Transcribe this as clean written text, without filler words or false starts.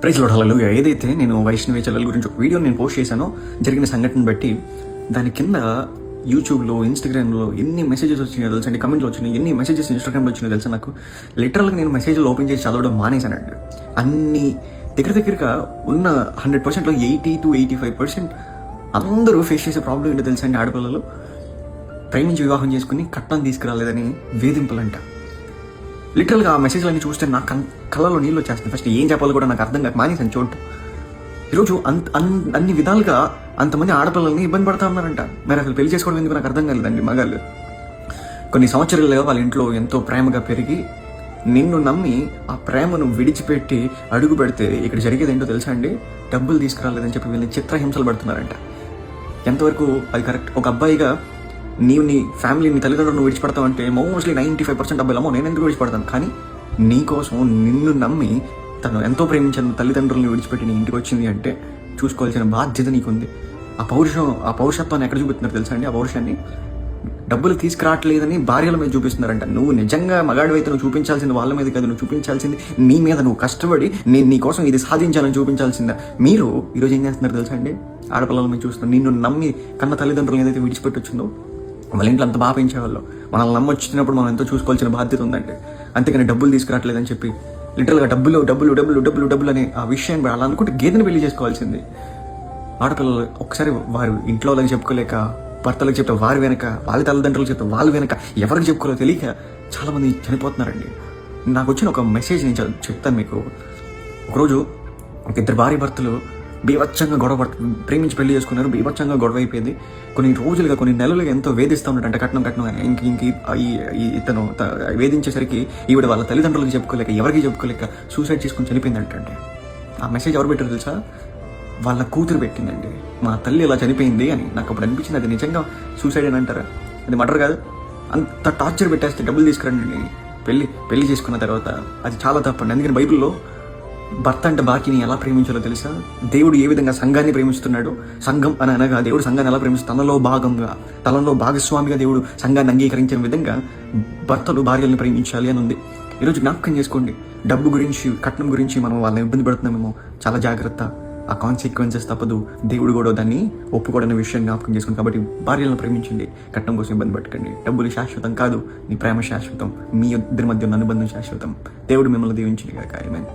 Praise lord హల్లెలూయా. ఏదైతే నేను వైష్ణవి చెల్లెల గురించి ఒక వీడియో నేను పోస్ట్ చేశానో జరిగిన సంఘటన బట్టి దాని కింద యూట్యూబ్లో, ఇన్స్టాగ్రామ్లో ఎన్ని మెసేజెస్ వచ్చినాయో తెలుసా అండి, కమెంట్లు వచ్చినాయి, ఎన్ని మెసేజెస్ ఇన్స్టాగ్రామ్లో వచ్చినాయో తెలుసా. నాకు లిటరల్గా నేను మెసేజ్లు ఓపెన్ చేసి చదవడం మానేశానండి. అన్ని దగ్గరగా ఉన్న 100%లో 80 to 85% అందరూ ఫేస్ చేసే ప్రాబ్లం ఏంటో తెలుసా అండి. ఆడపిల్లలు ప్రేమించి వివాహం చేసుకుని కట్నం తీసుకురాలేదని వేధింపులంట. లిటరల్గా ఆ మెసేజ్లన్నీ చూస్తే నా కళ్ళలో నీళ్ళు వచ్చేస్తుంది. ఫస్ట్ ఏం చెప్పాలో కూడా నాకు అర్థం కాక మానేసాను చూడటం. ఈరోజు అన్ని విధాలుగా అంతమంది ఆడపిల్లల్ని ఇబ్బంది పడతా ఉన్నారంట. మరి అసలు పెళ్లి చేసుకోవడం ఎందుకు నాకు అర్థం కాలేదండి. మగాళ్ళు కొన్ని సంవత్సరాలుగా వాళ్ళ ఇంట్లో ఎంతో ప్రేమగా పెరిగి నిన్ను నమ్మి ఆ ప్రేమను విడిచిపెట్టి అడుగు పెడితే ఇక్కడ జరిగేది ఏంటో తెలుసా అండి, డబ్బులు తీసుకురాలేదని చెప్పి వీళ్ళని చిత్రహింసలు పడుతున్నారంట. ఎంతవరకు అది కరెక్ట్? ఒక అబ్బాయిగా నీవు నీ ఫ్యామిలీ, నీ తల్లిదండ్రులను విడిచిపెడతావు అంటే మోస్ట్లీ 95% అబ్బాయిలమో నేను ఎందుకు విడిచిపెడతాను. కానీ నీకోసం నిన్ను నమ్మి తను ఎంతో ప్రేమించిన తల్లిదండ్రులను విడిచిపెట్టి నీ ఇంటికి వచ్చింది అంటే చూసుకోవాల్సిన బాధ్యత నీకుంది. ఆ పౌరుషత్వాన్ని ఎక్కడ చూపిస్తున్నారు తెలుసా అండి? ఆ పౌరుషాన్ని డబ్బులు తీసుకురావట్లేదని భార్యల మీద చూపిస్తున్నారంట. నువ్వు నిజంగా మగాడు అయితే నువ్వు చూపించాల్సింది వాళ్ళ మీద కాదు, నువ్వు చూపించాల్సింది నీ మీద. నువ్వు కష్టపడి నేను నీ కోసం ఇది సాధించాలని చూపించాల్సిందా. మీరు ఈరోజు ఏం చేస్తున్నారు తెలుసా అండి? ఆడపిల్లల మీద చూస్తున్నారు. నిన్ను నమ్మి కన్న తల్లిదండ్రులు ఏదైతే విడిచిపెట్టి వచ్చిందో వాళ్ళ ఇంట్లో అంత బాగా పెంచేవాళ్ళు, మనల్ని నమ్మి వచ్చినప్పుడు మనం ఎంతో చూసుకోవాల్సిన బాధ్యత ఉందంటే. అంతేకాని డబ్బులు తీసుకురావట్లేదని చెప్పి లిటరల్గా డబ్బులు డబ్బులు డబ్బులు డబ్బులు డబ్బులు అనే ఆ విషయాన్ని అలా అనుకుంటే గేదెని పెళ్లి చేసుకోవాల్సింది. ఆడపిల్లలు ఒకసారి వారు ఇంట్లో వాళ్ళకి చెప్పుకోలేక, భర్తలకు చెప్తే వారి వెనక, వాళ్ళ తల్లిదండ్రులకు చెప్తే వాళ్ళ వెనక, ఎవరికి చెప్పుకోలేక తెలియక చాలామంది చనిపోతున్నారండి. నాకు వచ్చిన ఒక మెసేజ్ నేను చెప్తాను మీకు. ఒకరోజు ఒక ఇద్దరు భార్య భర్తలు బీభత్సంగా గొడవ ప్రేమించి పెళ్లి చేసుకున్నారు. బీభత్సంగా గొడవ అయిపోయింది. కొన్ని రోజులుగా, కొన్ని నెలలుగా ఎంతో వేధిస్తూ ఉన్నాడంట. కట్నం ఇతను వేధించేసరికి ఈవిడ వాళ్ళ తల్లిదండ్రులకు చెప్పుకోలేక, ఎవరికి చెప్పుకోలేక సూసైడ్ చేసుకుని చనిపోయిందంటే. ఆ మెసేజ్ ఎవరు పెట్టారు తెలుసా? వాళ్ళ కూతురు పెట్టిందండి. మా తల్లి ఇలా చనిపోయింది అని. నాకు అప్పుడు అనిపించింది, అది నిజంగా సూసైడ్ అని అంటారా? అది మర్డర్ కాదు. అంత టార్చర్ పెట్టేస్తే డబ్బులు తీసుకురండి పెళ్లి చేసుకున్న తర్వాత అది చాలా తప్పండి. అందుకని బైబిల్లో భర్త అంటే బాకీని ఎలా ప్రేమించాలో తెలుసా? దేవుడు ఏ విధంగా సంఘాన్ని ప్రేమిస్తున్నాడు, సంఘం అని అనగా దేవుడు సంఘాన్ని ఎలా ప్రేమిస్తాడు, తనలో భాగస్వామిగా దేవుడు సంఘాన్ని అంగీకరించిన విధంగా భర్తలు భార్యలను ప్రేమించాలి అని ఉంది. ఈరోజు జ్ఞాపకం చేసుకోండి, డబ్బు గురించి, కట్నం గురించి మనం వాళ్ళని ఇబ్బంది పెడుతున్నామేమో, చాలా జాగ్రత్త. ఆ కాన్సిక్వెన్సెస్ తప్పదు. దేవుడు కూడా దాన్ని ఒప్పుకోవడనే విషయం జ్ఞాపకం చేసుకోండి. కాబట్టి భార్యలను ప్రేమించండి, కట్నం కోసం ఇబ్బంది పెట్టకండి. డబ్బులు శాశ్వతం కాదు, నీ ప్రేమ శాశ్వతం, మీ ఇద్దరి మధ్య ఉన్న అనుబంధం శాశ్వతం. దేవుడు మిమ్మల్ని దీవించింది కాక. ఆమేన్.